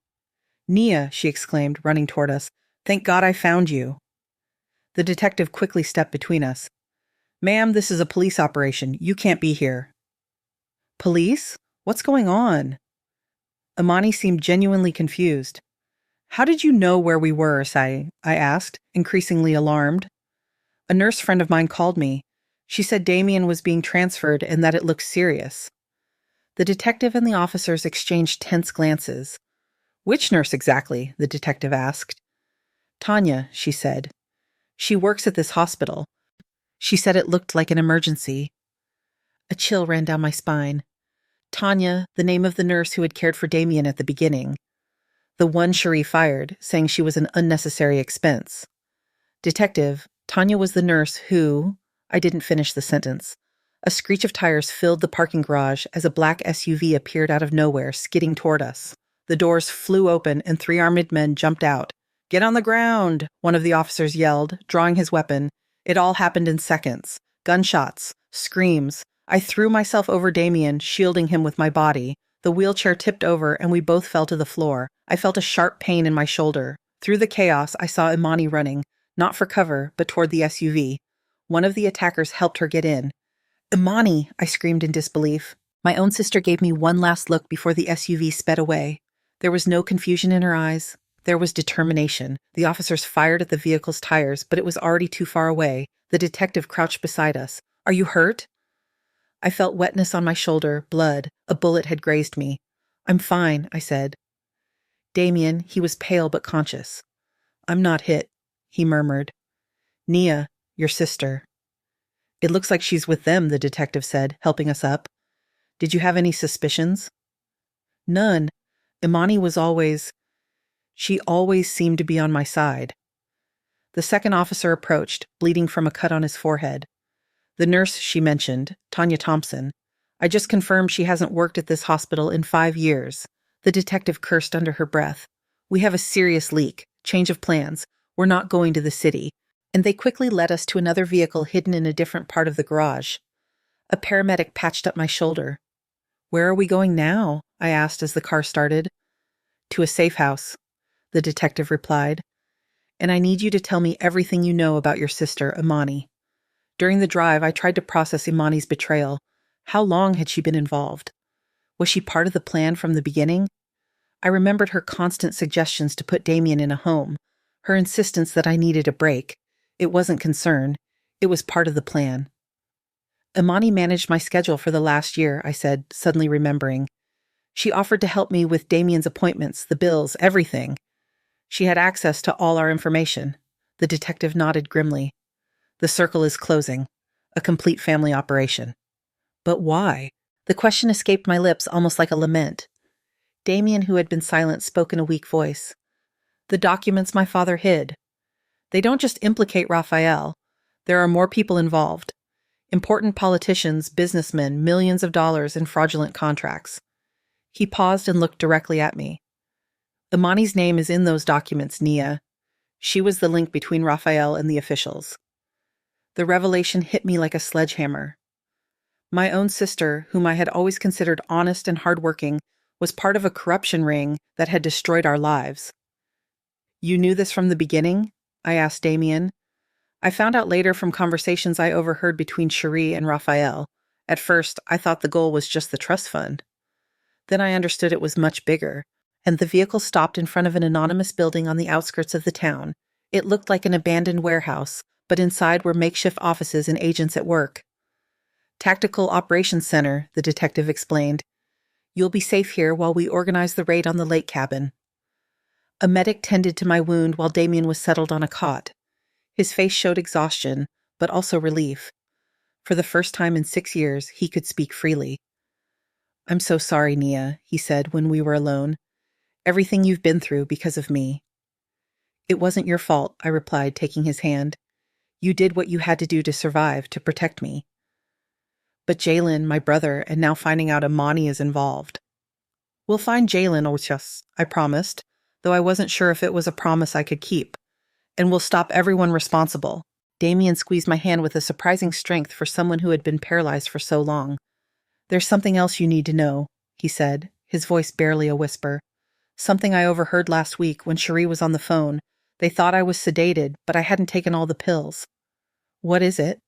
Nia, she exclaimed, running toward us. Thank God I found you. The detective quickly stepped between us. Ma'am, this is a police operation. You can't be here. Police? What's going on? Imani seemed genuinely confused. How did you know where we were, I asked, increasingly alarmed. A nurse friend of mine called me. She said Damien was being transferred and that it looked serious. The detective and the officers exchanged tense glances. Which nurse exactly? The detective asked. Tanya, she said. She works at this hospital. She said it looked like an emergency. A chill ran down my spine. Tanya, the name of the nurse who had cared for Damien at the beginning. The one Cherie fired, saying she was an unnecessary expense. Detective, Tanya was the nurse who... I didn't finish the sentence. A screech of tires filled the parking garage as a black SUV appeared out of nowhere, skidding toward us. The doors flew open and 3 armed men jumped out. Get on the ground, one of the officers yelled, drawing his weapon. It all happened in seconds. Gunshots, screams. I threw myself over Damien, shielding him with my body. The wheelchair tipped over and we both fell to the floor. I felt a sharp pain in my shoulder. Through the chaos, I saw Imani running, not for cover, but toward the SUV. One of the attackers helped her get in. Imani, I screamed in disbelief. My own sister gave me one last look before the SUV sped away. There was no confusion in her eyes. There was determination. The officers fired at the vehicle's tires, but it was already too far away. The detective crouched beside us. Are you hurt? I felt wetness on my shoulder, blood. A bullet had grazed me. I'm fine, I said. Damien, he was pale but conscious. I'm not hit, he murmured. Nia, your sister. It looks like she's with them, the detective said, helping us up. Did you have any suspicions? None. Imani was always... She always seemed to be on my side. The second officer approached, bleeding from a cut on his forehead. The nurse she mentioned, Tanya Thompson. I just confirmed she hasn't worked at this hospital in 5 years. The detective cursed under her breath. We have a serious leak. Change of plans. We're not going to the city. And they quickly led us to another vehicle hidden in a different part of the garage. A paramedic patched up my shoulder. Where are we going now? I asked as the car started. To a safe house, the detective replied. And I need you to tell me everything you know about your sister, Imani. During the drive, I tried to process Imani's betrayal. How long had she been involved? Was she part of the plan from the beginning? I remembered her constant suggestions to put Damien in a home, her insistence that I needed a break. It wasn't concern. It was part of the plan. Imani managed my schedule for the last year, I said, suddenly remembering. She offered to help me with Damien's appointments, the bills, everything. She had access to all our information. The detective nodded grimly. The circle is closing. A complete family operation. But why? The question escaped my lips almost like a lament. Damien, who had been silent, spoke in a weak voice. The documents my father hid. They don't just implicate Raphael. There are more people involved. Important politicians, businessmen, millions of dollars in fraudulent contracts. He paused and looked directly at me. Imani's name is in those documents, Nia. She was the link between Raphael and the officials. The revelation hit me like a sledgehammer. My own sister, whom I had always considered honest and hardworking, was part of a corruption ring that had destroyed our lives. You knew this from the beginning? I asked Damien. I found out later from conversations I overheard between Cherie and Raphael. At first, I thought the goal was just the trust fund. Then I understood it was much bigger, and the vehicle stopped in front of an anonymous building on the outskirts of the town. It looked like an abandoned warehouse, but inside were makeshift offices and agents at work. Tactical Operations Center, the detective explained. You'll be safe here while we organize the raid on the lake cabin. A medic tended to my wound while Damien was settled on a cot. His face showed exhaustion, but also relief. For the first time in 6 years, he could speak freely. I'm so sorry, Nia, he said when we were alone. Everything you've been through because of me. It wasn't your fault, I replied, taking his hand. You did what you had to do to survive, to protect me. But Jalen, my brother, and now finding out Imani is involved. We'll find Jalen, Ochus, I promised, though I wasn't sure if it was a promise I could keep. And we'll stop everyone responsible. Damien squeezed my hand with a surprising strength for someone who had been paralyzed for so long. There's something else you need to know, he said, his voice barely a whisper. Something I overheard last week when Cherie was on the phone. They thought I was sedated, but I hadn't taken all the pills. What is it?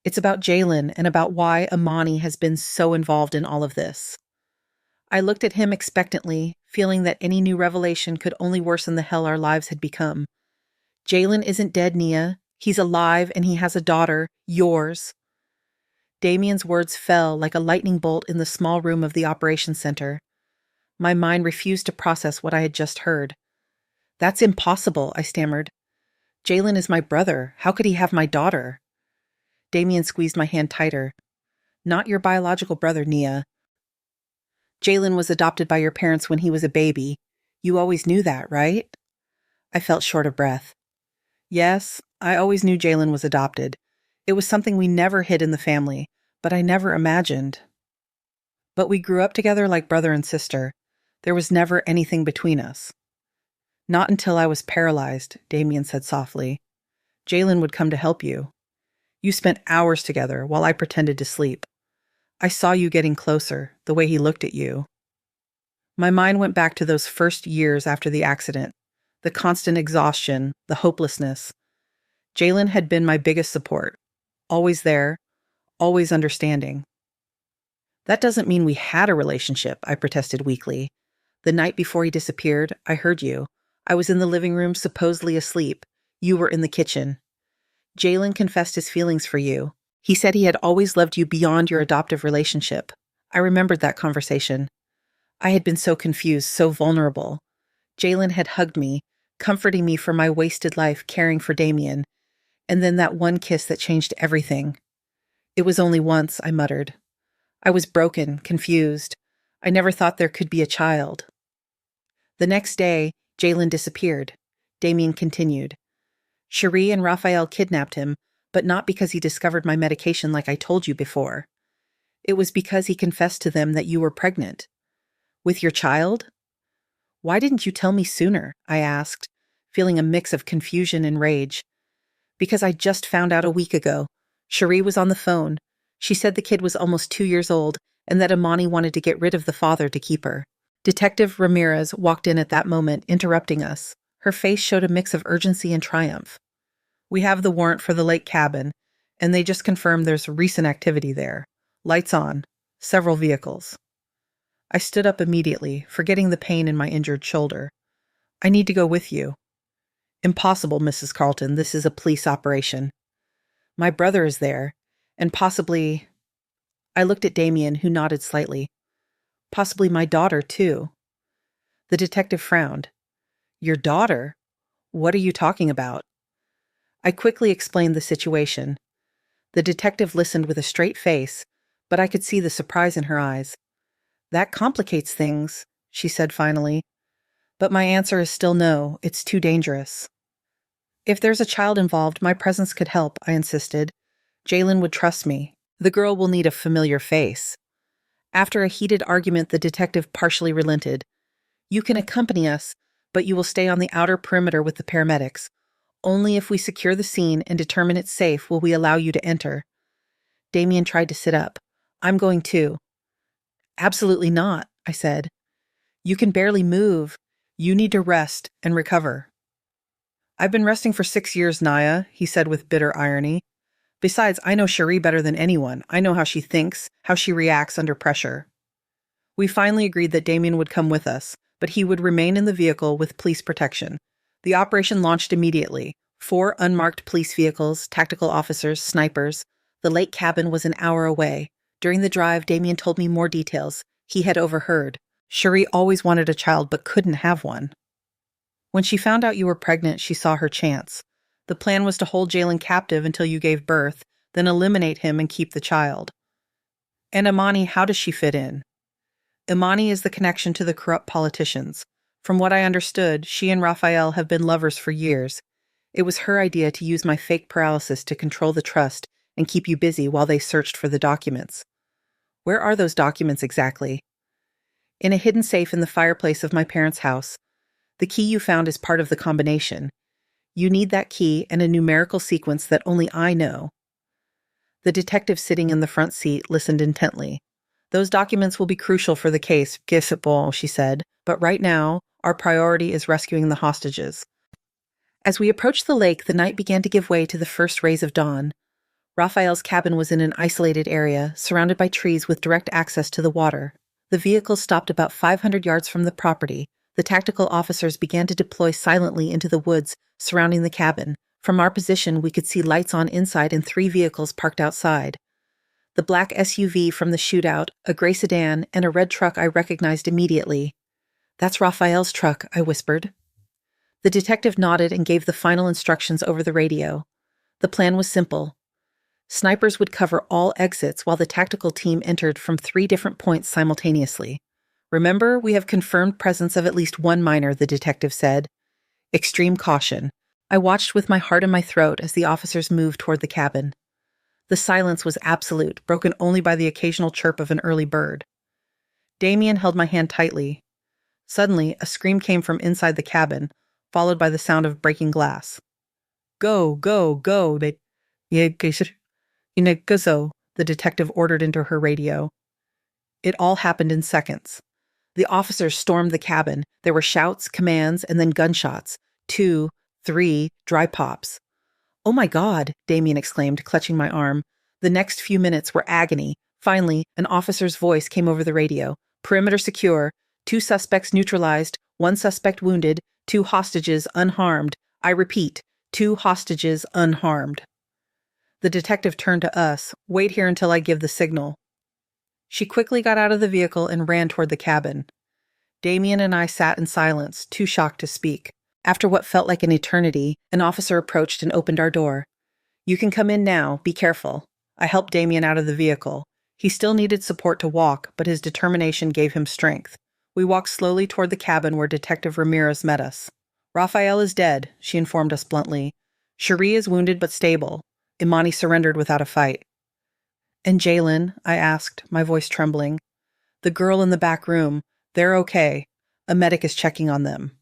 It's about Jalen and about why Imani has been so involved in all of this. I looked at him expectantly, feeling that any new revelation could only worsen the hell our lives had become. Jalen isn't dead, Nia. He's alive and he has a daughter, yours. Damien's words fell like a lightning bolt in the small room of the operations center. My mind refused to process what I had just heard. That's impossible, I stammered. Jalen is my brother. How could he have my daughter? Damien squeezed my hand tighter. Not your biological brother, Nia. Jalen was adopted by your parents when he was a baby. You always knew that, right? I felt short of breath. Yes, I always knew Jalen was adopted. It was something we never hid in the family, but I never imagined. But we grew up together like brother and sister. There was never anything between us. Not until I was paralyzed, Damien said softly. Jalen would come to help you. You spent hours together while I pretended to sleep. I saw you getting closer, the way he looked at you. My mind went back to those first years after the accident, the constant exhaustion, the hopelessness. Jalen had been my biggest support. Always there, always understanding. That doesn't mean we had a relationship, I protested weakly. The night before he disappeared, I heard you. I was in the living room, supposedly asleep. You were in the kitchen. Jalen confessed his feelings for you. He said he had always loved you beyond your adoptive relationship. I remembered that conversation. I had been so confused, so vulnerable. Jalen had hugged me, comforting me for my wasted life caring for Damien. And then that one kiss that changed everything. It was only once, I muttered. I was broken, confused. I never thought there could be a child. The next day, Jalen disappeared. Damien continued. Cherie and Raphael kidnapped him, but not because he discovered my medication like I told you before. It was because he confessed to them that you were pregnant. With your child? Why didn't you tell me sooner? I asked, feeling a mix of confusion and rage. Because I just found out a week ago. Cherie was on the phone. She said the kid was almost 2 years old and that Imani wanted to get rid of the father to keep her. Detective Ramirez walked in at that moment, interrupting us. Her face showed a mix of urgency and triumph. We have the warrant for the lake cabin, and they just confirmed there's recent activity there. Lights on. Several vehicles. I stood up immediately, forgetting the pain in my injured shoulder. I need to go with you. Impossible, Mrs. Carlton. This is a police operation. My brother is there, and possibly... I looked at Damien, who nodded slightly. Possibly my daughter, too. The detective frowned. Your daughter? What are you talking about? I quickly explained the situation. The detective listened with a straight face, but I could see the surprise in her eyes. That complicates things, she said finally. But my answer is still no, it's too dangerous. If there's a child involved, my presence could help, I insisted. Jalen would trust me. The girl will need a familiar face. After a heated argument, the detective partially relented. You can accompany us, but you will stay on the outer perimeter with the paramedics. Only if we secure the scene and determine it's safe will we allow you to enter. Damien tried to sit up. I'm going too. Absolutely not, I said. You can barely move. You need to rest and recover. I've been resting for 6 years, Nia, he said with bitter irony. Besides, I know Cherie better than anyone. I know how she thinks, how she reacts under pressure. We finally agreed that Damien would come with us, but he would remain in the vehicle with police protection. The operation launched immediately. 4 unmarked police vehicles, tactical officers, snipers. The lake cabin was an hour away. During the drive, Damien told me more details. He had overheard. Cherie always wanted a child but couldn't have one. When she found out you were pregnant, she saw her chance. The plan was to hold Jalen captive until you gave birth, then eliminate him and keep the child. And Imani, how does she fit in? Imani is the connection to the corrupt politicians. From what I understood, she and Raphael have been lovers for years. It was her idea to use my fake paralysis to control the trust and keep you busy while they searched for the documents. Where are those documents exactly? In a hidden safe in the fireplace of my parents' house. The key you found is part of the combination. You need that key and a numerical sequence that only I know. The detective sitting in the front seat listened intently. Those documents will be crucial for the case, she said, but right now, our priority is rescuing the hostages. As we approached the lake, the night began to give way to the first rays of dawn. Raphael's cabin was in an isolated area, surrounded by trees with direct access to the water. The vehicle stopped about 500 yards from the property. The tactical officers began to deploy silently into the woods surrounding the cabin. From our position, we could see lights on inside and 3 vehicles parked outside. The black SUV from the shootout, a gray sedan, and a red truck I recognized immediately. That's Raphael's truck, I whispered. The detective nodded and gave the final instructions over the radio. The plan was simple. Snipers would cover all exits while the tactical team entered from 3 different points simultaneously. Remember, we have confirmed presence of at least 1 minor, the detective said. Extreme caution. I watched with my heart in my throat as the officers moved toward the cabin. The silence was absolute, broken only by the occasional chirp of an early bird. Damien held my hand tightly. Suddenly, a scream came from inside the cabin, followed by the sound of breaking glass. Go, go, go, the detective ordered into her radio. It all happened in seconds. The officers stormed the cabin. There were shouts, commands, and then gunshots. 2, 3, dry pops. Oh my God, Damien exclaimed, clutching my arm. The next few minutes were agony. Finally, an officer's voice came over the radio. Perimeter secure. 2 suspects neutralized. 1 suspect wounded. 2 hostages unharmed. I repeat, 2 hostages unharmed. The detective turned to us. Wait here until I give the signal. She quickly got out of the vehicle and ran toward the cabin. Damien and I sat in silence, too shocked to speak. After what felt like an eternity, an officer approached and opened our door. You can come in now, be careful. I helped Damien out of the vehicle. He still needed support to walk, but his determination gave him strength. We walked slowly toward the cabin where Detective Ramirez met us. Raphael is dead, she informed us bluntly. Cherie is wounded but stable. Imani surrendered without a fight. And Jalen, I asked, my voice trembling. The girl in the back room, they're okay. A medic is checking on them.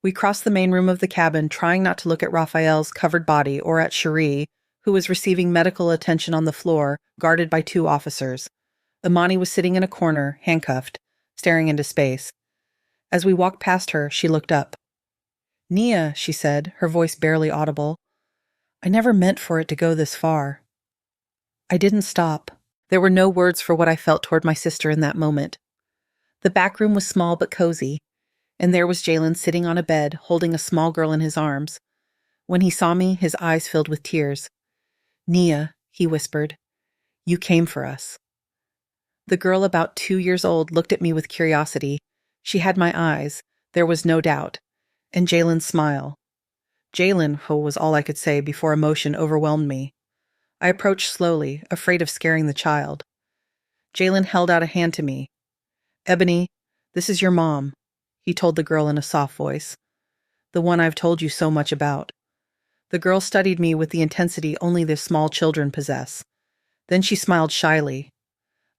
We crossed the main room of the cabin, trying not to look at Raphael's covered body or at Cherie, who was receiving medical attention on the floor, guarded by 2 officers. Imani was sitting in a corner, handcuffed, staring into space. As we walked past her, she looked up. Nia, she said, her voice barely audible. I never meant for it to go this far. I didn't stop. There were no words for what I felt toward my sister in that moment. The back room was small but cozy, and there was Jalen sitting on a bed, holding a small girl in his arms. When he saw me, his eyes filled with tears. Nia, he whispered, you came for us. The girl about 2 years old looked at me with curiosity. She had my eyes, there was no doubt, and Jalen's smile. Jalen, was all I could say before emotion overwhelmed me. I approached slowly, afraid of scaring the child. Jalen held out a hand to me. "Ebony, this is your mom," he told the girl in a soft voice. "The one I've told you so much about." The girl studied me with the intensity only the small children possess. Then she smiled shyly.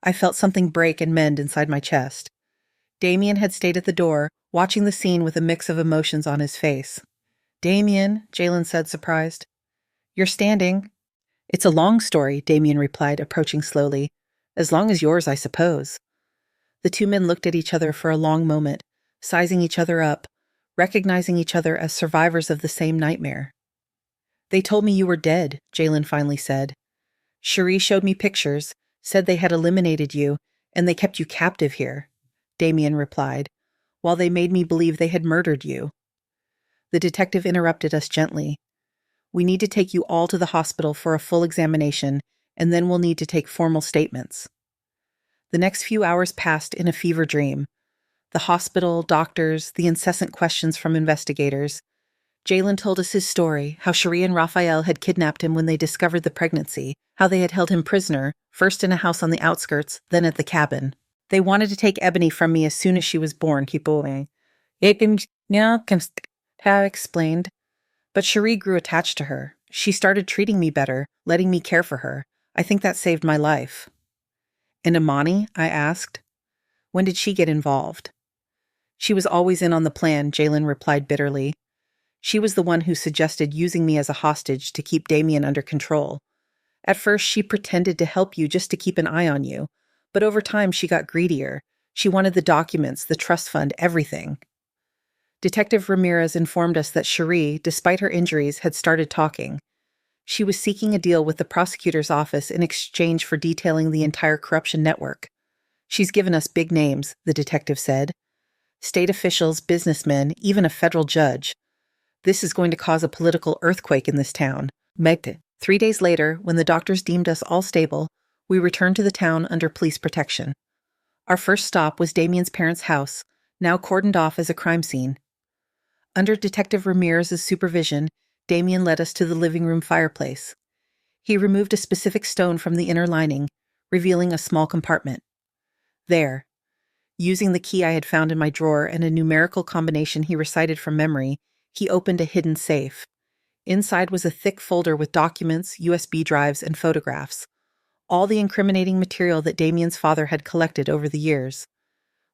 I felt something break and mend inside my chest. Damien had stayed at the door, watching the scene with a mix of emotions on his face. "Damien," Jalen said, surprised. "You're standing." "It's a long story," Damien replied, approaching slowly. "As long as yours, I suppose." The two men looked at each other for a long moment, sizing each other up, recognizing each other as survivors of the same nightmare. "They told me you were dead," Jalen finally said. "Cherie showed me pictures, said they had eliminated you, and they kept you captive here," Damien replied, "while they made me believe they had murdered you." The detective interrupted us gently. "We need to take you all to the hospital for a full examination, and then we'll need to take formal statements." The next few hours passed in a fever dream. The hospital, doctors, the incessant questions from investigators. Jalen told us his story, how Cherie and Raphael had kidnapped him when they discovered the pregnancy, how they had held him prisoner, first in a house on the outskirts, then at the cabin. "They wanted to take Ebony from me as soon as she was born," Ha explained. "But Cherie grew attached to her. She started treating me better, letting me care for her. I think that saved my life." "And Imani?" I asked. "When did she get involved?" "She was always in on the plan," Jalen replied bitterly. "She was the one who suggested using me as a hostage to keep Damien under control. At first, she pretended to help you just to keep an eye on you, but over time she got greedier. She wanted the documents, the trust fund, everything." Detective Ramirez informed us that Cherie, despite her injuries, had started talking. She was seeking a deal with the prosecutor's office in exchange for detailing the entire corruption network. "She's given us big names," the detective said. "State officials, businessmen, even a federal judge. This is going to cause a political earthquake in this town." 3 days later, when the doctors deemed us all stable, we returned to the town under police protection. Our first stop was Damien's parents' house, now cordoned off as a crime scene. Under Detective Ramirez's supervision, Damien led us to the living room fireplace. He removed a specific stone from the inner lining, revealing a small compartment. There, using the key I had found in my drawer and a numerical combination he recited from memory, he opened a hidden safe. Inside was a thick folder with documents, USB drives, and photographs, all the incriminating material that Damien's father had collected over the years.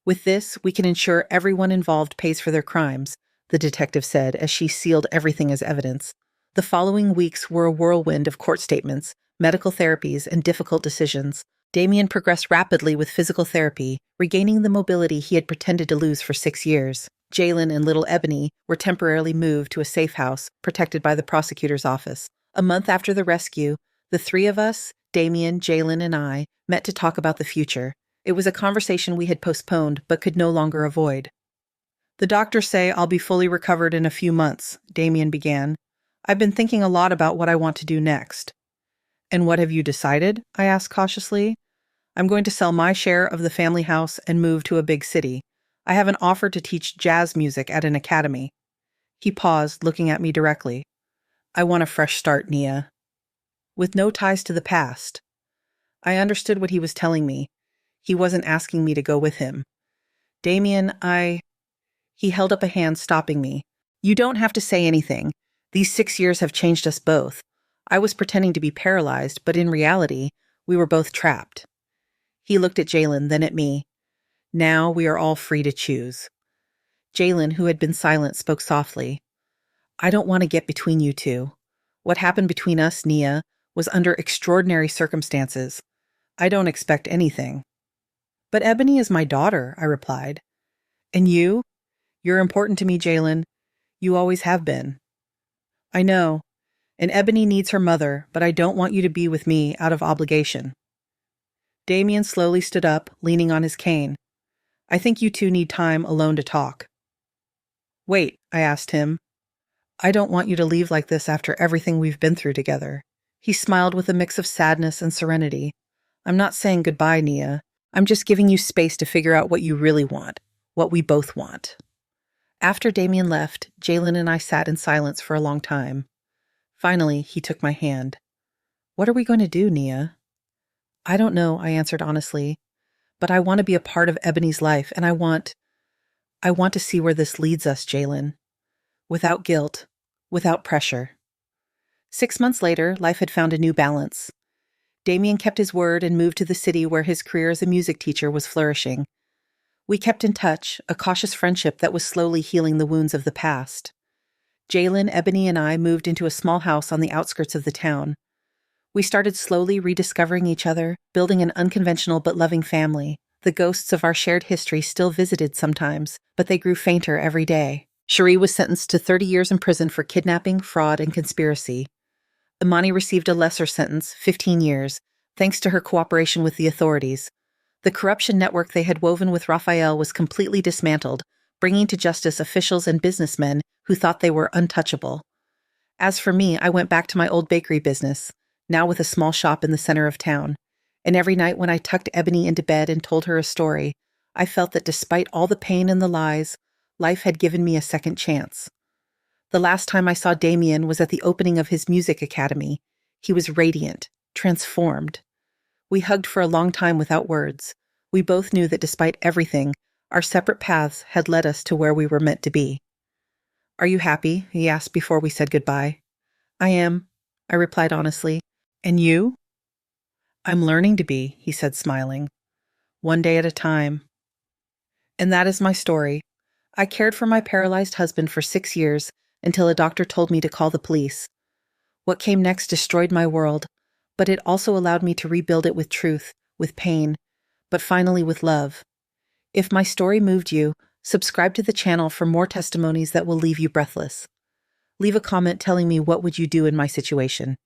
"With this, we can ensure everyone involved pays for their crimes," the detective said as she sealed everything as evidence. The following weeks were a whirlwind of court statements, medical therapies, and difficult decisions. Damien progressed rapidly with physical therapy, regaining the mobility he had pretended to lose for 6 years. Jalen and little Ebony were temporarily moved to a safe house, protected by the prosecutor's office. A month after the rescue, the three of us, Damien, Jalen, and I, met to talk about the future. It was a conversation we had postponed but could no longer avoid. "The doctors say I'll be fully recovered in a few months," Damien began. "I've been thinking a lot about what I want to do next." "And what have you decided?" I asked cautiously. "I'm going to sell my share of the family house and move to a big city. I have an offer to teach jazz music at an academy." He paused, looking at me directly. "I want a fresh start, Nia. With no ties to the past." I understood what he was telling me. He wasn't asking me to go with him. "Damien, He held up a hand, stopping me. "You don't have to say anything. These 6 years have changed us both. I was pretending to be paralyzed, but in reality, we were both trapped." He looked at Jalen, then at me. "Now we are all free to choose." Jalen, who had been silent, spoke softly. "I don't want to get between you two. What happened between us, Nia, was under extraordinary circumstances. I don't expect anything." "But Ebony is my daughter," I replied. "And you? You're important to me, Jalen. You always have been." "I know. And Ebony needs her mother, but I don't want you to be with me out of obligation." Damien slowly stood up, leaning on his cane. "I think you two need time alone to talk." "Wait," I asked him. "I don't want you to leave like this after everything we've been through together." He smiled with a mix of sadness and serenity. "I'm not saying goodbye, Nia. I'm just giving you space to figure out what you really want, what we both want. After Damien left, Jalen and I sat in silence for a long time. Finally, he took my hand. What are we going to do, Nia? I don't know, I answered honestly, but I want to be a part of Ebony's life, and I want to see where this leads us, Jalen. Without guilt, without pressure. 6 months later, life had found a new balance. Damien kept his word and moved to the city where his career as a music teacher was flourishing. We kept in touch, a cautious friendship that was slowly healing the wounds of the past. Jalen, Ebony, and I moved into a small house on the outskirts of the town. We started slowly rediscovering each other, building an unconventional but loving family. The ghosts of our shared history still visited sometimes, but they grew fainter every day. Cherie was sentenced to 30 years in prison for kidnapping, fraud, and conspiracy. Imani received a lesser sentence, 15 years, thanks to her cooperation with the authorities. The corruption network they had woven with Raphael was completely dismantled, bringing to justice officials and businessmen who thought they were untouchable. As for me, I went back to my old bakery business, now with a small shop in the center of town. And every night when I tucked Ebony into bed and told her a story, I felt that despite all the pain and the lies, life had given me a second chance. The last time I saw Damien was at the opening of his music academy. He was radiant, transformed. We hugged for a long time without words. We both knew that despite everything, our separate paths had led us to where we were meant to be. Are you happy? He asked before we said goodbye. I am, I replied honestly. And you? I'm learning to be, he said smiling. One day at a time. And that is my story. I cared for my paralyzed husband for 6 years until a doctor told me to call the police. What came next destroyed my world, but it also allowed me to rebuild it with truth, with pain, but finally with love. If my story moved you, subscribe to the channel for more testimonies that will leave you breathless. Leave a comment telling me what would you do in my situation.